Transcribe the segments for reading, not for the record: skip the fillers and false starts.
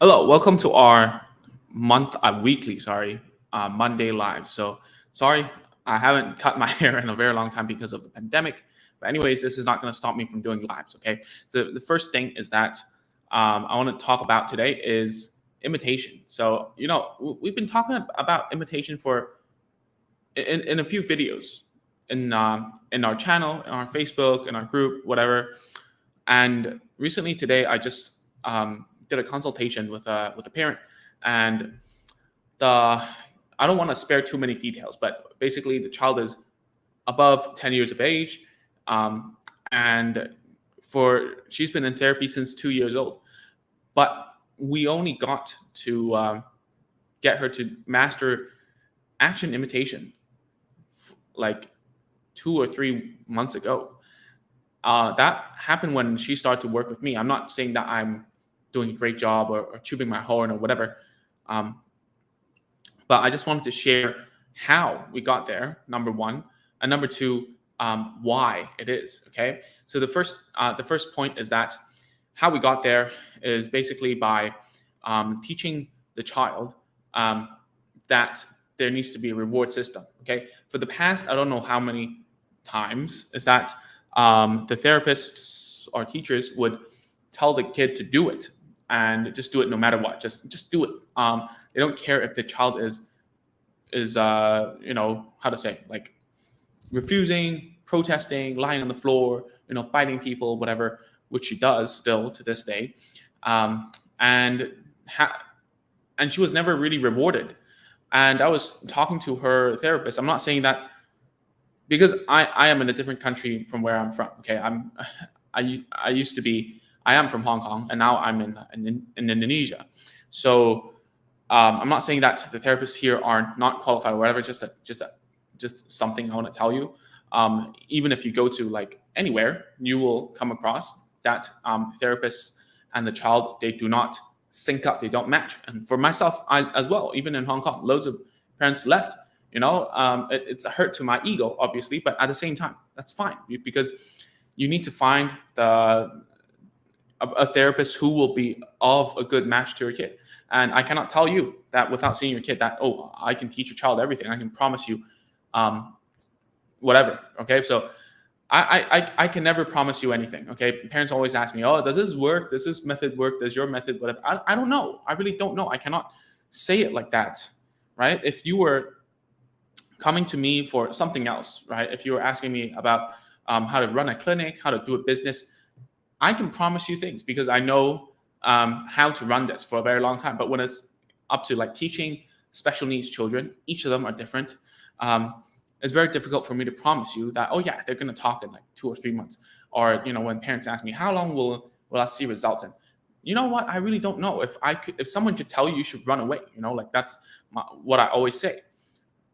Hello, welcome to our weekly, Monday live. So sorry, I haven't cut my hair in a very long time because of the pandemic. But anyways, this is not going to stop me from doing lives. Okay. So the first thing is that I want to talk about today is imitation. So we've been talking about imitation for in a few videos in our channel, in our Facebook, in our group, whatever. And recently today, I just did a consultation with a parent, and the I don't want to spare too many details, but basically the child is above 10 years of age, and for she's been in therapy since 2 years old, but we only got to get her to master action imitation like 2 or 3 months ago. That happened when she started to work with me. I'm not saying that I'm doing a great job or tubing my horn or whatever, um, but I just wanted to share how we got there. Number one, and number two, why it is. Okay, so the first point is that how we got there is basically by teaching the child that there needs to be a reward system. Okay, for the past, I don't know how many times is that the therapists or teachers would tell the kid to do it and just do it no matter what. Just do it. They don't care if the child is how to say, like, refusing, protesting, lying on the floor, biting people, whatever, which she does still to this day, and and she was never really rewarded. And I was talking to her therapist. I'm not saying that because I am in a different country from where I'm from. Okay, I used to be I am from Hong Kong, and now I'm in Indonesia. So I'm not saying that the therapists here are not qualified or whatever. Just something I want to tell you. Even if you go to like anywhere, you will come across that therapists and the child, they do not sync up, they don't match. And for myself, I as well, even in Hong Kong, loads of parents left. It's a hurt to my ego, obviously, but at the same time, that's fine because you need to find a therapist who will be of a good match to your kid. And I cannot tell you that without seeing your kid that, oh, I can teach your child everything. I can promise you whatever. Okay, so I can never promise you anything. Okay, parents always ask me, oh, does this work? Does this method work? Does your method whatever? I don't know. I really don't know. I cannot say it like that, right? If you were coming to me for something else, right? If you were asking me about how to run a clinic, how to do a business, I can promise you things because I know how to run this for a very long time. But when it's up to like teaching special needs children, each of them are different. It's very difficult for me to promise you that, oh yeah, they're going to talk in like 2 or 3 months. Or, when parents ask me, how long will I see results in? You know what? I really don't know. If someone could tell you, you should run away. Like that's what I always say,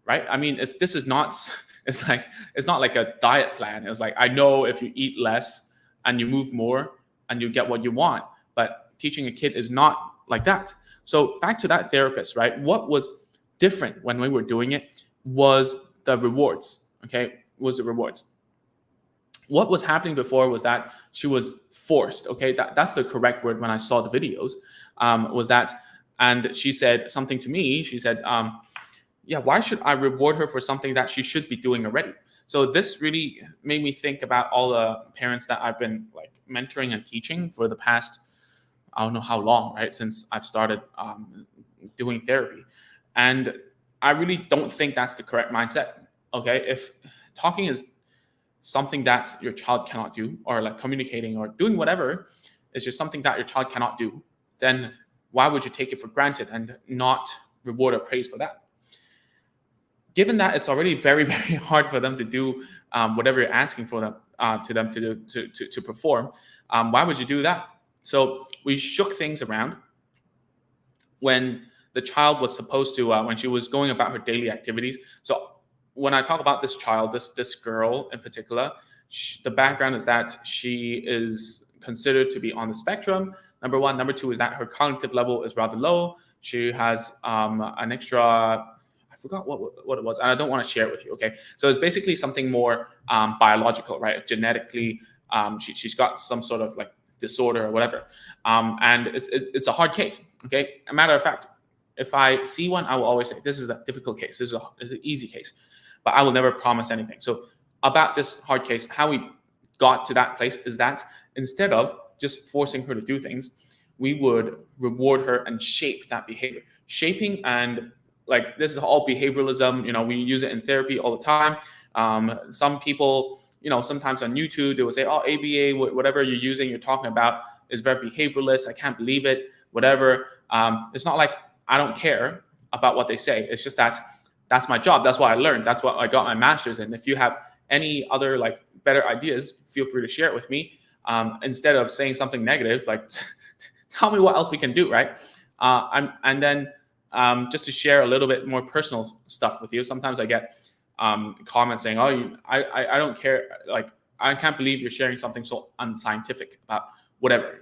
right? I mean, it's not like a diet plan. It's like, I know if you eat less and you move more and you get what you want, but teaching a kid is not like that. So back to that therapist, right? What was different when we were doing it was the rewards. Okay, was the rewards. What was happening before was that she was forced. Okay, that's the correct word when I saw the videos. Was that, and she said something to me. She said, yeah, why should I reward her for something that she should be doing already? So this really made me think about all the parents that I've been like mentoring and teaching for the past, I don't know how long, right? Since I've started doing therapy. And I really don't think that's the correct mindset. Okay, if talking is something that your child cannot do, or like communicating or doing whatever is just something that your child cannot do, then why would you take it for granted and not reward or praise for that? Given that it's already very, very hard for them to do whatever you're asking for them to them to do to perform, why would you do that? So we shook things around when the child was supposed to when she was going about her daily activities. So when I talk about this child, this girl in particular, the background is that she is considered to be on the spectrum. Number one. Number two is that her cognitive level is rather low. She has an extra, I forgot what it was, and I don't want to share it with you. Okay, so it's basically something more biological, right? Genetically, she's got some sort of like disorder or whatever. And it's a hard case. Okay. A matter of fact, if I see one, I will always say, this is a difficult case. This is an easy case, but I will never promise anything. So about this hard case, how we got to that place is that instead of just forcing her to do things, we would reward her and shape that behavior. Shaping, and like, this is all behavioralism. We use it in therapy all the time. Some people, sometimes on YouTube, they will say, oh, ABA, whatever you're talking about is very behavioralist. I can't believe it, whatever. It's not like I don't care about what they say. It's just that that's my job. That's what I learned. That's what I got my master's in. If you have any other like better ideas, feel free to share it with me. Instead of saying something negative, like tell me what else we can do, right? And then just to share a little bit more personal stuff with you. Sometimes I get comments saying, "Oh, I don't care. Like, I can't believe you're sharing something so unscientific about whatever,"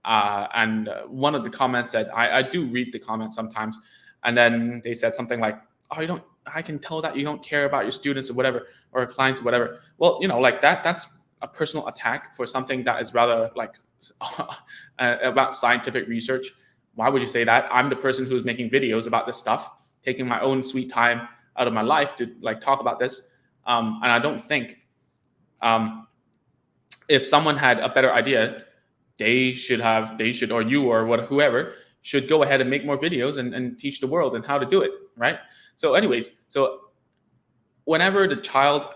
And one of the comments said, I do read the comments sometimes, and then they said something like, "Oh, you don't. I can tell that you don't care about your students or whatever, or clients or whatever." Well, like that's a personal attack for something that is rather like about scientific research. Why would you say that? I'm the person who's making videos about this stuff, taking my own sweet time out of my life to like talk about this. And I don't think if someone had a better idea, they should, or you or whoever should go ahead and make more videos and teach the world and how to do it, right? So anyways, whenever the child,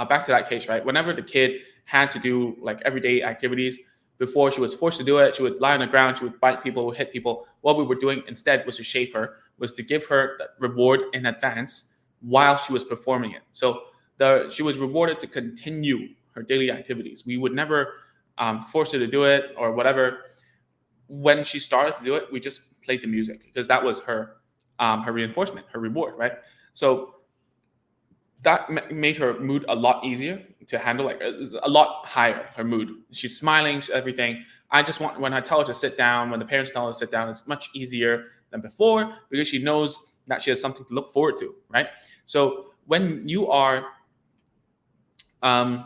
back to that case, right? Whenever the kid had to do like everyday activities, before she was forced to do it, she would lie on the ground, she would bite people, would hit people. What we were doing instead was to shape her, was to give her the reward in advance while she was performing it. So she was rewarded to continue her daily activities. We would never force her to do it or whatever. When she started to do it, we just played the music because that was her reinforcement, her reward, right? So that made her mood a lot easier to handle, like a lot higher, her mood. She's smiling, everything. I just want, when I tell her to sit down, when the parents tell her to sit down, it's much easier than before because she knows that she has something to look forward to, right? So when you are, when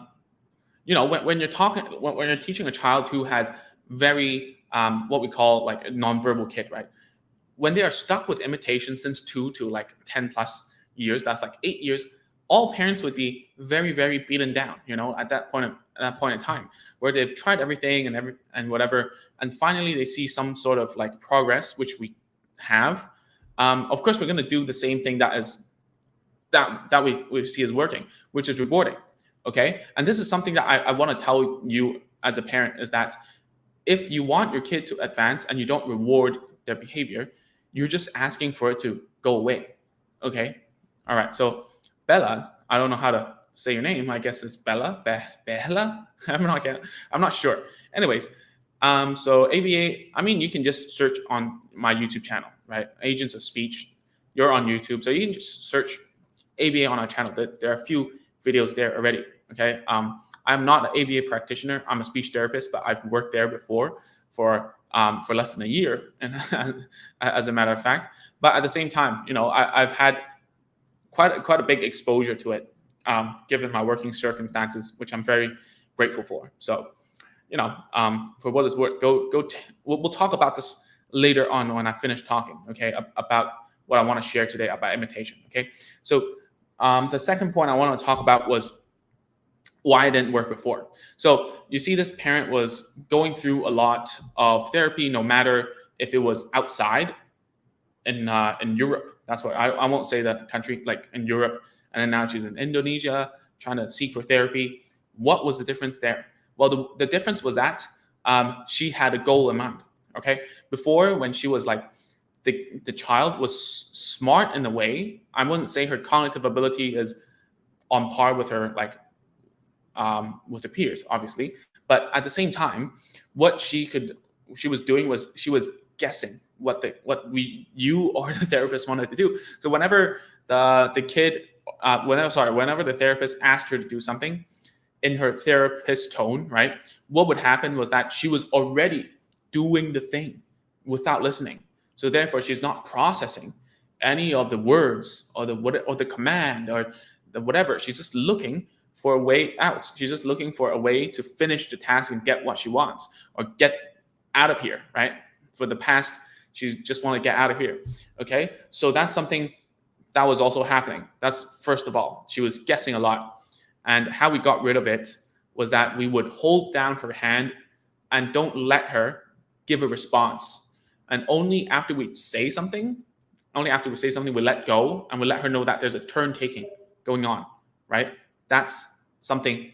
you're teaching a child who has very, what we call like a nonverbal kit, right? When they are stuck with imitation since 2 to like 10 plus years, that's like 8 years, all parents would be very, very beaten down, at that point in time, where they've tried everything and whatever, and finally they see some sort of like progress, which we have. Of course, we're going to do the same thing that we see as working, which is rewarding. Okay, and this is something that I want to tell you as a parent, is that if you want your kid to advance and you don't reward their behavior, you're just asking for it to go away. Okay, all right, so Bella, I don't know how to say your name. I guess it's Bella. Bella? I'm not sure. Anyways, so ABA, I mean, you can just search on my YouTube channel, right? Agents of Speech. You're on YouTube, so you can just search ABA on our channel. There are a few videos there already, okay? I'm not an ABA practitioner. I'm a speech therapist, but I've worked there before for less than a year, and as a matter of fact. But at the same time, I've had quite a big exposure to it, given my working circumstances, which I'm very grateful for. So, for what it's worth, we'll talk about this later on when I finish talking, okay, about what I want to share today about imitation, okay? So the second point I want to talk about was why it didn't work before. So you see, this parent was going through a lot of therapy, no matter if it was outside in Europe. That's what I won't say the country, like in Europe. And then now she's in Indonesia trying to seek for therapy. What was the difference there? Well, the difference was that she had a goal in mind. Okay. Before, when she was like, the child was smart in a way. I wouldn't say her cognitive ability is on par with her, like, with the peers, obviously. But at the same time, what she was doing was she was guessing what you or the therapist wanted to do. So whenever whenever the therapist asked her to do something in her therapist tone, right, what would happen was that she was already doing the thing without listening. So therefore, she's not processing any of the words or the command or the whatever. She's just looking for a way out. She's just looking for a way to finish the task and get what she wants or get out of here, right? For the past, she just want to get out of here. Okay, so that's something that was also happening. That's first of all, she was guessing a lot. And how we got rid of it was that we would hold down her hand and don't let her give a response. And only after we say something, we let go and we let her know that there's a turn taking going on, right? That's something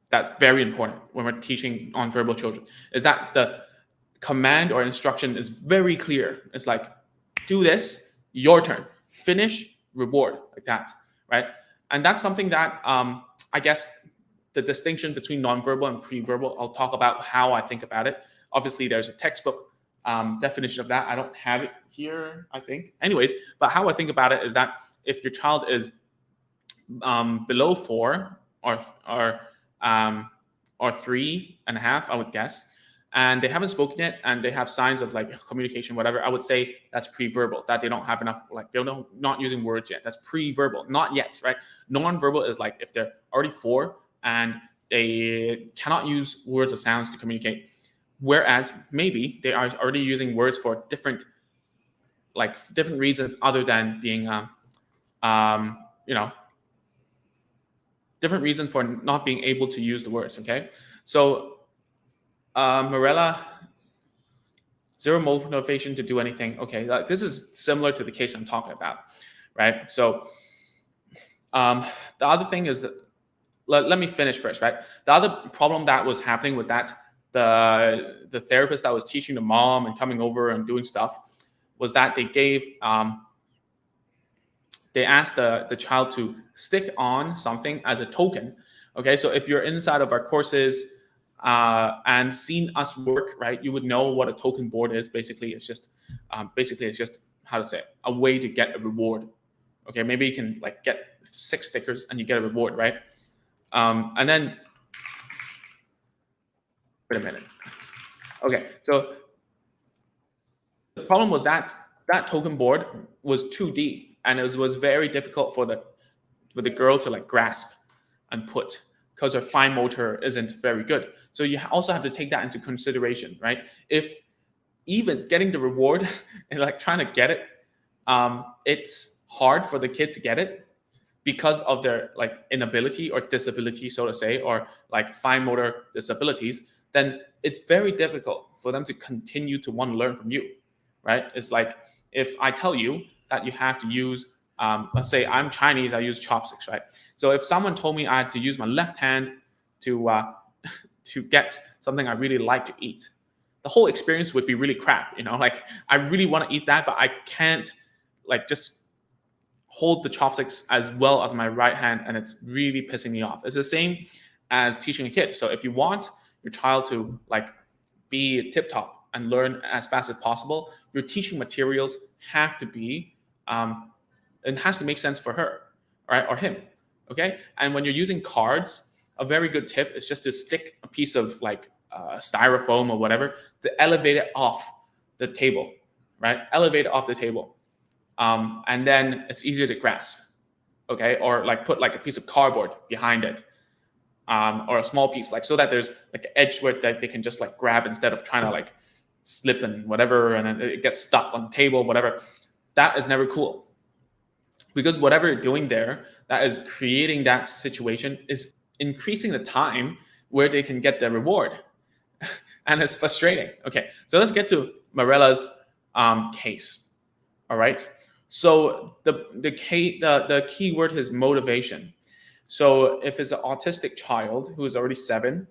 that's very important when we're teaching nonverbal children, is that the command or instruction is very clear. It's like, do this, your turn, finish, reward, like that, right? And that's something that I guess the distinction between nonverbal and pre-verbal, I'll talk about how I think about it. Obviously, there's a textbook definition of that. I don't have it here, I think. Anyways, but how I think about it is that if your child is below 4 or 3.5, I would guess, and they haven't spoken yet, and they have signs of like communication, whatever, I would say that's pre-verbal, that they don't have enough, like they're not using words yet. That's pre-verbal, not yet, right? Non-verbal is like if they're already 4 and they cannot use words or sounds to communicate, whereas maybe they are already using words for different reasons other than being, different reasons for not being able to use the words. Okay, so Morella, zero motivation to do anything. Okay, this is similar to the case I'm talking about, right? So the other thing is that, let me finish first, right? The other problem that was happening was that the therapist that was teaching the mom and coming over and doing stuff was that they asked the child to stick on something as a token. Okay, so if you're inside of our courses and seen us work, right, you would know what a token board is. Basically, it's just how to say it, a way to get a reward. Okay, maybe you can like get 6 stickers and you get a reward, right? And then wait a minute. Okay, so the problem was that token board was 2D, and it was very difficult for the girl to like grasp and put, because her fine motor isn't very good. So you also have to take that into consideration, right? If even getting the reward and like trying to get it, it's hard for the kid to get it because of their like inability or disability, so to say, or like fine motor disabilities, then it's very difficult for them to continue to want to learn from you, right? It's like if I tell you that you have to use, let's say I'm Chinese, I use chopsticks, right? So if someone told me I had to use my left hand to get something I really like to eat, the whole experience would be really crap, like I really want to eat that, but I can't like just hold the chopsticks as well as my right hand, and it's really pissing me off. It's the same as teaching a kid. So if you want your child to like be tip top and learn as fast as possible, your teaching materials have to be it has to make sense for her, right, or him. Okay, and when you're using cards, a very good tip is just to stick a piece of like styrofoam or whatever to elevate it off the table, right? Elevate it off the table, and then it's easier to grasp. Okay, or like put like a piece of cardboard behind it, or a small piece, like so that there's like an edge where that they can just like grab instead of trying to like slip and whatever, and then it gets stuck on the table, whatever. That is never cool. Because whatever you're doing there, that is creating that situation, is increasing the time where they can get their reward. And it's frustrating. Okay, so let's get to Morella's case. All right. So the key word is motivation. So if it's an autistic child who is already 7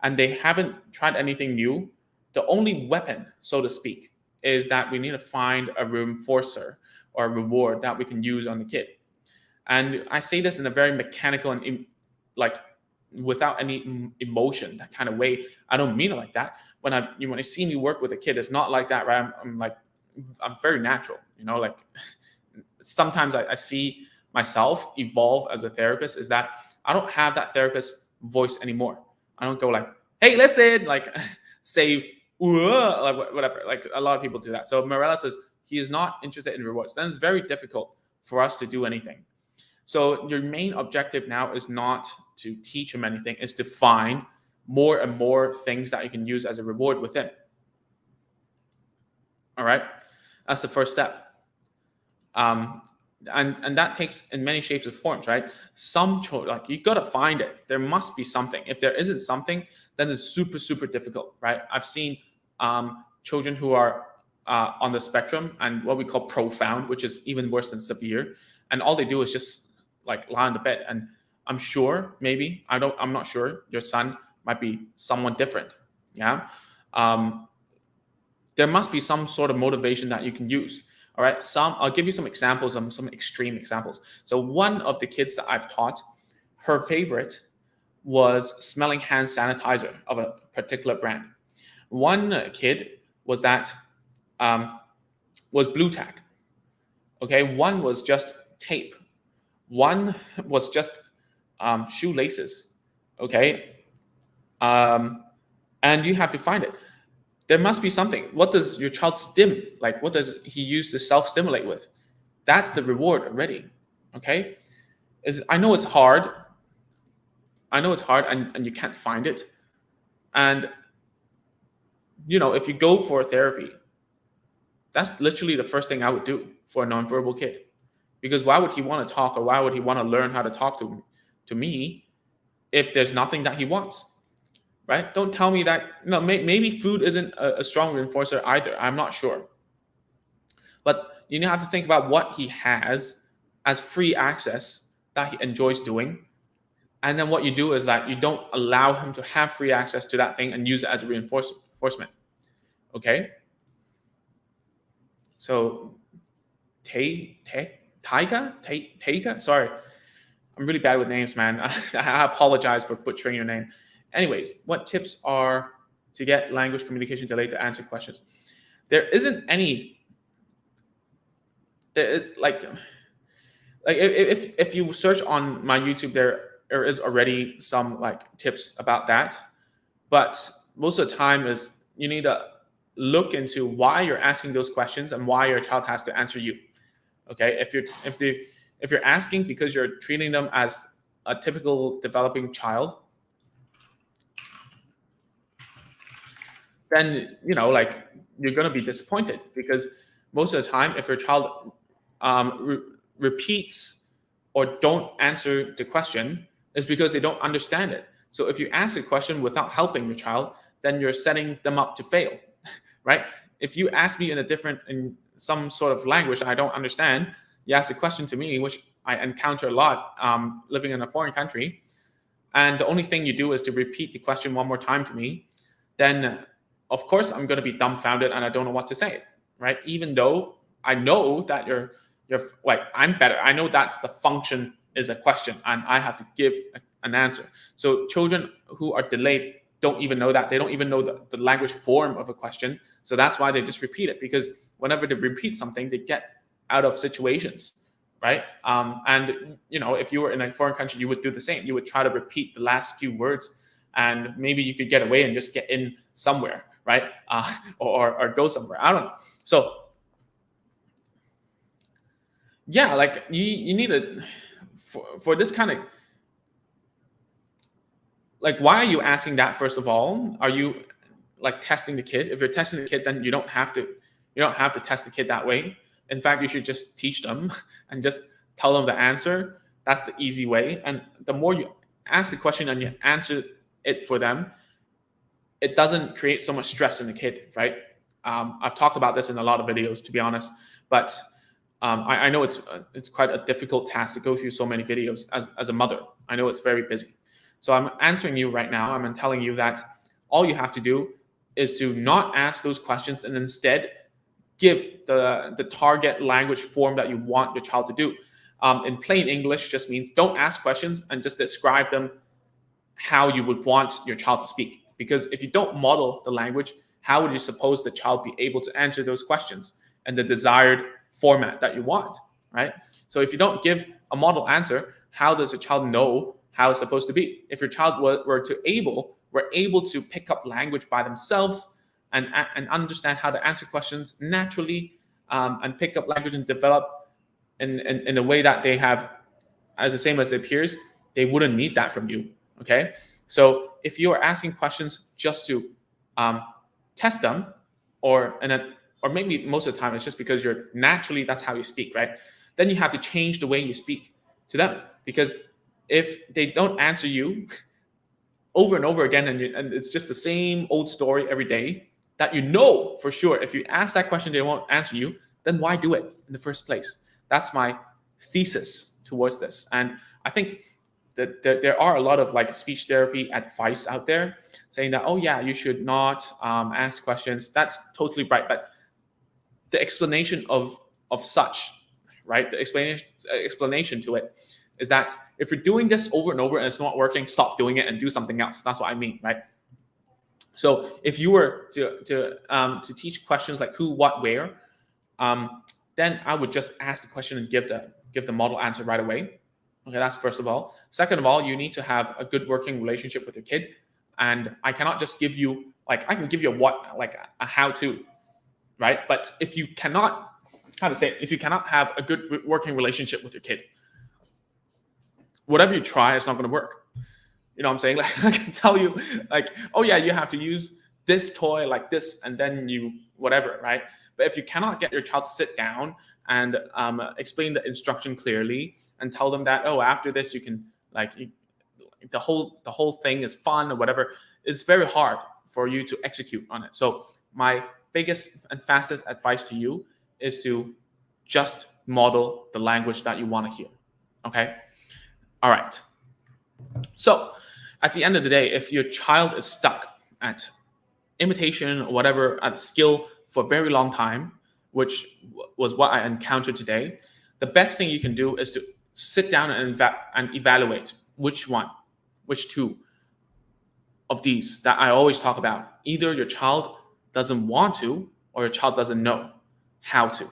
and they haven't tried anything new, the only weapon, so to speak, is that we need to find a reinforcer or a reward that we can use on the kid. And I say this in a very mechanical and like without any emotion, that kind of way. I don't mean it like that. When I see me work with a kid, it's not like that, right? I'm very natural, like sometimes I see myself evolve as a therapist, is that I don't have that therapist voice anymore. I don't go like, hey, listen, like say, like whatever. Like a lot of people do that. So Morella says he is not interested in rewards. Then it's very difficult for us to do anything. So your main objective now is not to teach him anything, is to find more and more things that you can use as a reward with him. All right, that's the first step. And that takes in many shapes and forms, right? Some like you gotta find it. There must be something. If there isn't something, then it's super difficult, right? I've seen children who are on the spectrum and what we call profound, which is even worse than severe, and all they do is just like lie on the bed. And I'm sure, maybe I'm not sure. Your son might be someone different, yeah. There must be some sort of motivation that you can use. All right, I'll give you some examples, some extreme examples. So one of the kids that I've taught, her favorite was smelling hand sanitizer of a particular brand. One kid was blue tack. Okay, one was just tape. One was just shoelaces. Okay, and you have to find it. There must be something. What does your child stim? Like, what does he use to self-stimulate with? That's the reward already. Okay? I know it's hard. And you can't find it. And, if you go for therapy, that's literally the first thing I would do for a nonverbal kid. Because why would he want to talk, or why would he want to learn how to talk to me if there's nothing that he wants? Right? Don't tell me that, maybe food isn't a strong reinforcer either. I'm not sure. But you have to think about what he has as free access that he enjoys doing. And then what you do is that you don't allow him to have free access to that thing and use it as a reinforcement. Okay? So, Taiga? Sorry. I'm really bad with names, man. I apologize for butchering your name. Anyways, what tips are to get language communication delayed to answer questions? There isn't any. There is like if you search on my YouTube, there is already some like tips about that. But most of the time is you need to look into why you're asking those questions and why your child has to answer you. Okay, if you're asking because you're treating them as a typical developing child, then you're going to be disappointed, because most of the time if your child repeats or don't answer the question, is because they don't understand it. So if you ask a question without helping your child, then you're setting them up to fail, right? If you ask me in some sort of language I don't understand, you ask a question to me, which I encounter a lot living in a foreign country, and the only thing you do is to repeat the question one more time to me, then of course I'm going to be dumbfounded and I don't know what to say, right? Even though I know that you're like, I'm better. I know that's the function is a question and I have to give an answer. So children who are delayed don't even know that. They don't even know the language form of a question. So that's why they just repeat it, because whenever they repeat something, they get out of situations, right? And if you were in a foreign country, you would do the same. You would try to repeat the last few words, and maybe you could get away and just get in somewhere, right? Or go somewhere. I don't know. So yeah, like you need to, for this kind of, like, why are you asking that? First of all, are you like testing the kid? If you're testing the kid, then you don't have to test the kid that way. In fact, you should just teach them and just tell them the answer. That's the easy way. And the more you ask the question and you answer it for them, it doesn't create so much stress in the kid, right? I've talked about this in a lot of videos, to be honest, but I know it's quite a difficult task to go through so many videos as a mother. I know it's very busy. So I'm answering you right now. I'm telling you that all you have to do is to not ask those questions and instead give the target language form that you want your child to do. In plain English just means don't ask questions and just describe them how you would want your child to speak. Because if you don't model the language, how would you suppose the child be able to answer those questions in the desired format that you want, right? So if you don't give a model answer, how does a child know how it's supposed to be? If your child were able to pick up language by themselves and understand how to answer questions naturally, and pick up language and develop in a way that they have as the same as their peers, they wouldn't need that from you. Okay, so if you are asking questions just to test them, or maybe most of the time it's just because you're naturally that's how you speak, right? Then you have to change the way you speak to them, because if they don't answer you over and over again, and it's just the same old story every day, that you know for sure if you ask that question they won't answer you, then why do it in the first place? That's my thesis towards this. And I think that there are a lot of like speech therapy advice out there saying that, oh yeah, you should not ask questions. That's totally right, but the explanation of such, right, the explanation to it is that if you're doing this over and over and it's not working, stop doing it and do something else. That's what I mean, right? So if you were to teach questions like who, what, where, then I would just ask the question and give the model answer right away. Okay, that's first of all. Second of all, you need to have a good working relationship with your kid, and I cannot just give you like I can give you a how-to, right? But if you cannot, if you cannot have a good working relationship with your kid, whatever you try, it's not going to work. You know what I'm saying? Like I can tell you, like, oh yeah, you have to use this toy like this, and then you whatever, right? But if you cannot get your child to sit down and explain the instruction clearly and tell them that, oh, after this you can the whole thing is fun or whatever, it's very hard for you to execute on it. So my biggest and fastest advice to you is to just model the language that you want to hear. Okay? All right. So at the end of the day, if your child is stuck at imitation or whatever, at a skill for a very long time, which was what I encountered today, the best thing you can do is to sit down and evaluate which two of these that I always talk about. Either your child doesn't want to, or your child doesn't know how to.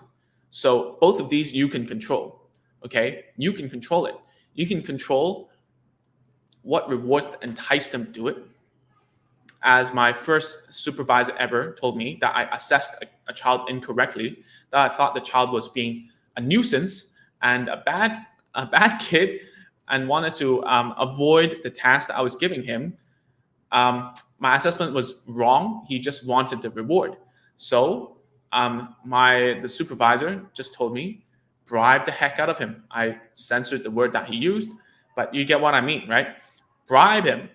So both of these you can control. Okay, you can control it. You can control what rewards entice them to do it. As my first supervisor ever told me that I assessed a child incorrectly, that I thought the child was being a nuisance and a bad kid and wanted to avoid the task that I was giving him. My assessment was wrong. He just wanted the reward. So the supervisor just told me, bribe the heck out of him. I censored the word that he used, but you get what I mean, right? Bribe him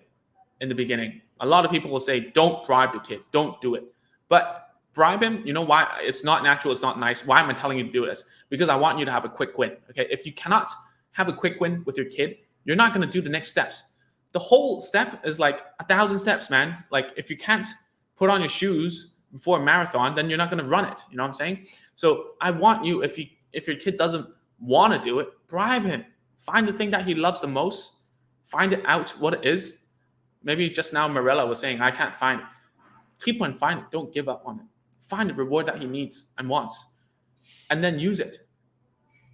in the beginning. A lot of people will say, don't bribe the kid, don't do it. But bribe him, you know why? It's not natural, it's not nice. Why am I telling you to do this? Because I want you to have a quick win, okay? If you cannot have a quick win with your kid, you're not going to do the next steps. The whole step is like 1,000 steps, man. Like if you can't put on your shoes before a marathon, then you're not going to run it. You know what I'm saying? So I want you, if your kid doesn't want to do it, bribe him. Find the thing that he loves the most. Find it out what it is. Maybe just now Marella was saying, I can't find it. Keep on finding it. Don't give up on it. Find the reward that he needs and wants. And then use it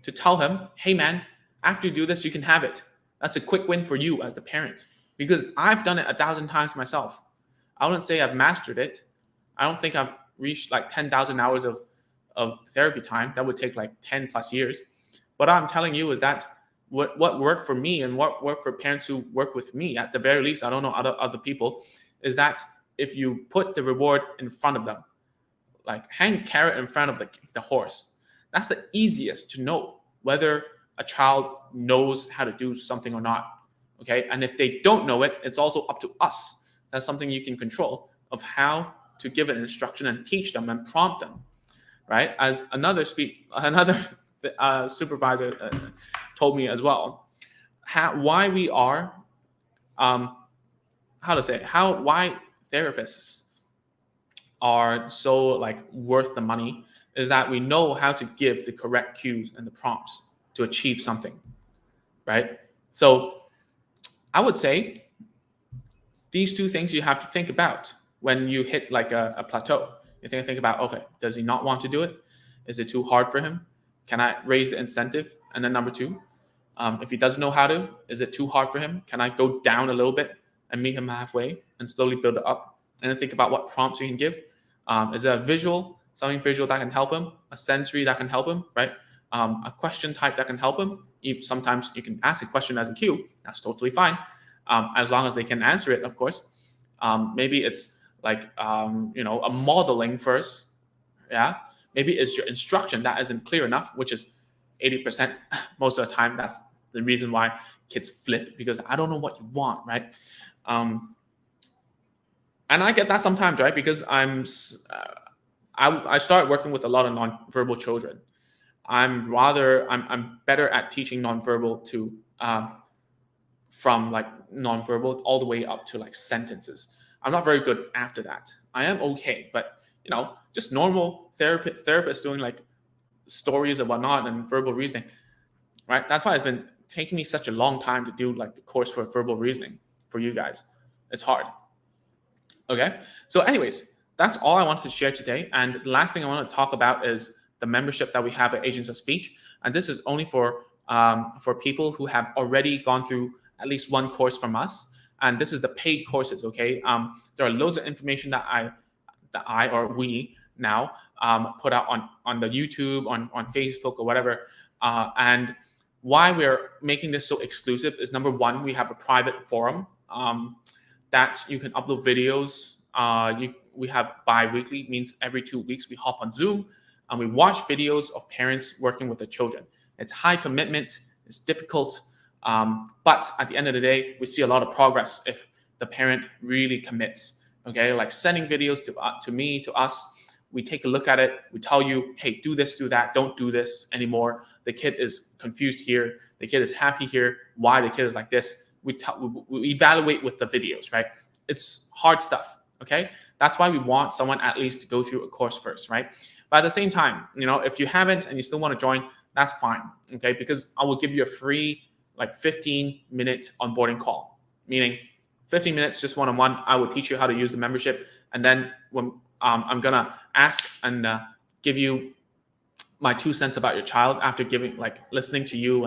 to tell him, hey man, after you do this, you can have it. That's a quick win for you as the parent. Because I've done it 1,000 times myself. I wouldn't say I've mastered it. I don't think I've reached like 10,000 hours of therapy time. That would take like 10 plus years. What I'm telling you is that what worked for me and what worked for parents who work with me, at the very least, I don't know other people, is that if you put the reward in front of them, like hang a carrot in front of the horse, that's the easiest to know whether a child knows how to do something or not. Okay, and if they don't know it, it's also up to us. That's something you can control, of how to give an instruction and teach them and prompt them, right? As another supervisor told me as well, why therapists are so like worth the money is that we know how to give the correct cues and the prompts to achieve something, right? So I would say these two things you have to think about when you hit like a plateau. You think about, okay, does he not want to do it? Is it too hard for him? Can I raise the incentive? And then number two, if he doesn't know how to, is it too hard for him? Can I go down a little bit and meet him halfway and slowly build it up? And then think about what prompts you can give. Is there something visual that can help him? A sensory that can help him, right? A question type that can help him? sometimes you can ask a question as a cue. That's totally fine, as long as they can answer it, of course. Maybe it's like a modeling first. Yeah, maybe it's your instruction that isn't clear enough, which is 80% most of the time. That's the reason why kids flip, because I don't know what you want, right? And I get that sometimes, right? Because I started working with a lot of nonverbal children. I'm better at teaching nonverbal to from like nonverbal all the way up to like sentences. I'm not very good after that. I am okay, but just normal therapists doing like stories and whatnot and verbal reasoning, right? That's why it's been taking me such a long time to do like the course for verbal reasoning for you guys. It's hard. Okay. So, anyways, that's all I wanted to share today. And the last thing I want to talk about is the membership that we have at Agents of Speech. And this is only for people who have already gone through at least one course from us. And this is the paid courses. Okay. There are loads of information that I or we now put out on the YouTube, on Facebook or whatever. And why we're making this so exclusive is, number one, we have a private forum that you can upload videos. We have bi-weekly, means every 2 weeks we hop on Zoom and we watch videos of parents working with the children. It's high commitment, it's difficult, but at the end of the day, we see a lot of progress if the parent really commits. Okay, like sending videos to me, to us, we take a look at it, we tell you, hey, do this, do that, don't do this anymore. The kid is confused here, the kid is happy here, why the kid is like this. We evaluate with the videos, right? It's hard stuff, okay? That's why we want someone at least to go through a course first, right? But at the same time, if you haven't and you still want to join, that's fine, okay? Because I will give you a free like 15-minute onboarding call, meaning 15 minutes, just one-on-one. I will teach you how to use the membership. And then when I'm going to ask and give you my 2 cents about your child after listening to you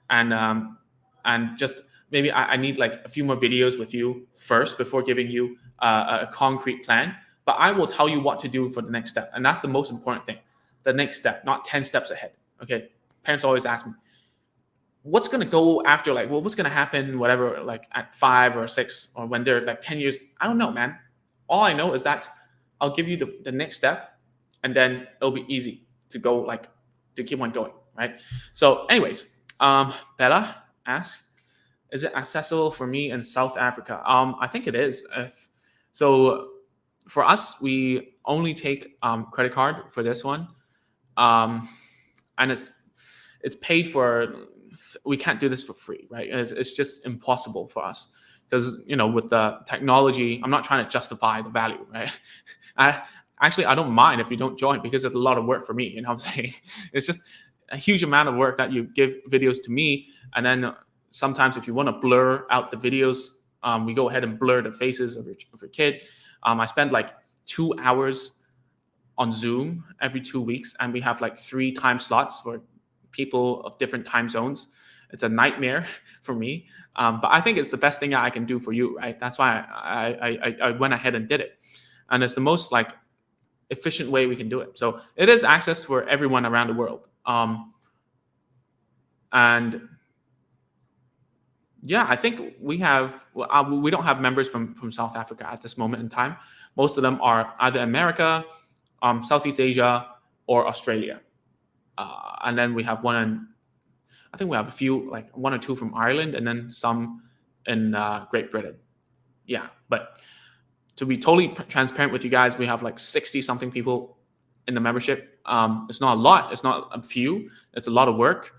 and just maybe I need like a few more videos with you first before giving you a concrete plan. But I will tell you what to do for the next step. And that's the most important thing. The next step, not 10 steps ahead. Okay. Parents always ask me, what's going to go after, like, well, what's going to happen, whatever, like at 5 or 6 or when they're like 10 years. I don't know, man. All I know is that I'll give you the next step and then it'll be easy to go, like, to keep on going, right? So anyways, Bella asks, is it accessible for me in South Africa? I think it is. So for us, we only take credit card for this one. And it's paid for. We can't do this for free, right? It's just impossible for us because, with the technology, I'm not trying to justify the value, right? I don't mind if you don't join because it's a lot of work for me. You know what I'm saying? It's just a huge amount of work that you give videos to me. And then sometimes if you want to blur out the videos, we go ahead and blur the faces of your kid. I spend like 2 hours on Zoom every 2 weeks, and we have like 3 time slots for people of different time zones. It's a nightmare for me, but I think it's the best thing I can do for you, right? That's why I went ahead and did it, and it's the most like efficient way we can do it. So it is access for everyone around the world, and yeah, I think we don't have members from South Africa at this moment in time. Most of them are either America, Southeast Asia, or Australia. And then we have I think we have a few, like 1 or 2 from Ireland, and then some in Great Britain. Yeah, but to be totally transparent with you guys, we have like 60 something people in the membership. It's not a lot. It's not a few. It's a lot of work.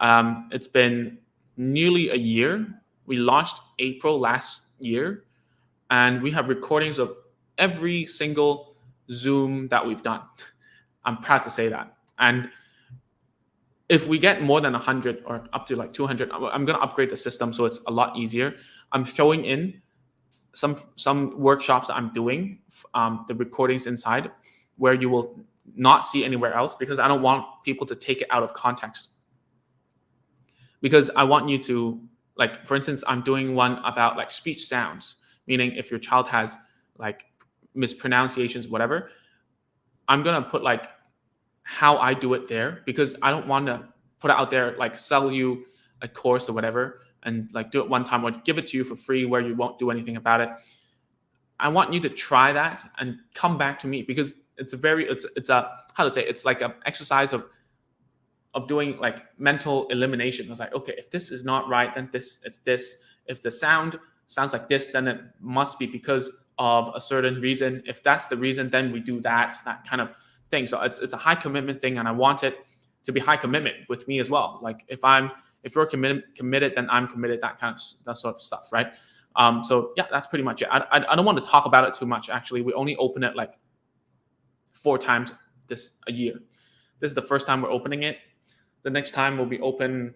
It's been nearly a year. We launched April last year, and we have recordings of every single Zoom that we've done. I'm proud to say that. And if we get more than 100 or up to like 200, I'm going to upgrade the system so it's a lot easier. I'm throwing in some workshops that I'm doing, the recordings inside, where you will not see anywhere else, because I don't want people to take it out of context. Because I want you to, like, for instance, I'm doing one about like speech sounds, meaning if your child has like mispronunciations, whatever, I'm going to put like how I do it there, because I don't want to put it out there, like sell you a course or whatever, and like do it one time or give it to you for free where you won't do anything about it. I want you to try that and come back to me, because it's a how to say, it's like an exercise of doing like mental elimination. It's like, okay, if this is not right, then it's this. If the sound sounds like this, then it must be because of a certain reason. If that's the reason, then we do that kind of thing. So it's a high commitment thing, and I want it to be high commitment with me as well. Like if you're committed, then I'm committed. That sort of stuff, right? So yeah, that's pretty much it. I don't want to talk about it too much. Actually, we only open it like 4 times a year. This is the first time we're opening it. The next time will be open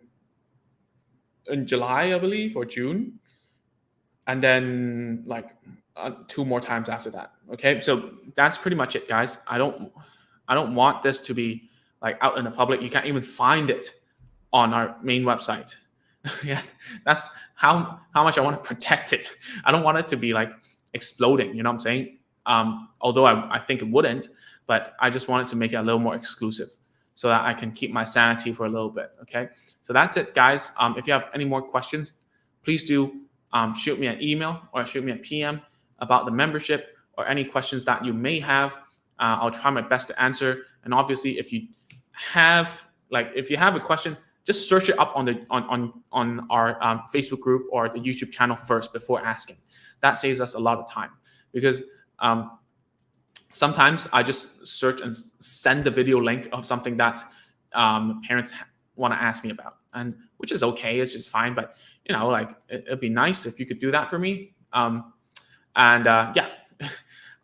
in July, I believe, or June, and then like 2 more times after that. Okay, so that's pretty much it, guys. I don't want this to be like out in the public. You can't even find it on our main website. Yeah, that's how much I want to protect it. I don't want it to be like exploding. You know what I'm saying? Although I think it wouldn't, but I just wanted to make it a little more exclusive so that I can keep my sanity for a little bit. Okay, so that's it, guys. If you have any more questions, please do shoot me an email or shoot me a PM about the membership or any questions that you may have. I'll try my best to answer. And obviously, if you have a question, just search it up on our Facebook group or the YouTube channel first before asking. That saves us a lot of time, because sometimes I just search and send the video link of something that parents want to ask me about, and which is okay. It's just fine. But like it'd be nice if you could do that for me. Yeah,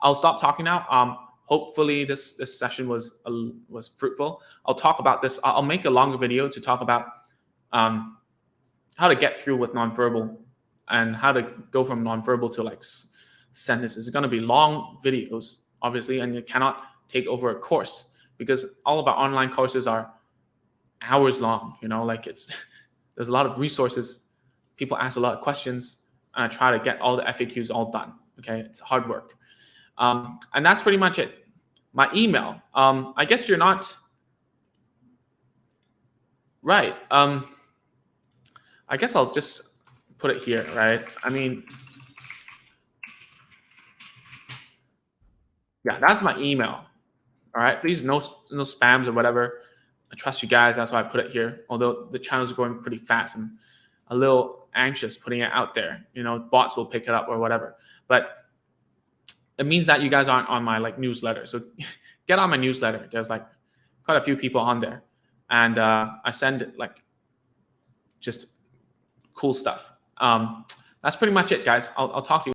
I'll stop talking now. Hopefully this session was fruitful. I'll talk about this. I'll make a longer video to talk about how to get through with nonverbal and how to go from nonverbal to like sentences. It's going to be long videos, obviously, and you cannot take over a course, because all of our online courses are hours long. Like there's a lot of resources. People ask a lot of questions, and I try to get all the FAQs all done. Okay, it's hard work. And that's pretty much it. My email. I guess you're not right. I guess I'll just put it here, right? I mean, yeah, that's my email. All right, please no spams or whatever. I trust you guys. That's why I put it here. Although the channel's growing pretty fast, I'm a little anxious putting it out there. Bots will pick it up or whatever. But it means that you guys aren't on my like newsletter. So get on my newsletter. There's like quite a few people on there, and I send like just cool stuff. That's pretty much it, guys. I'll talk to you.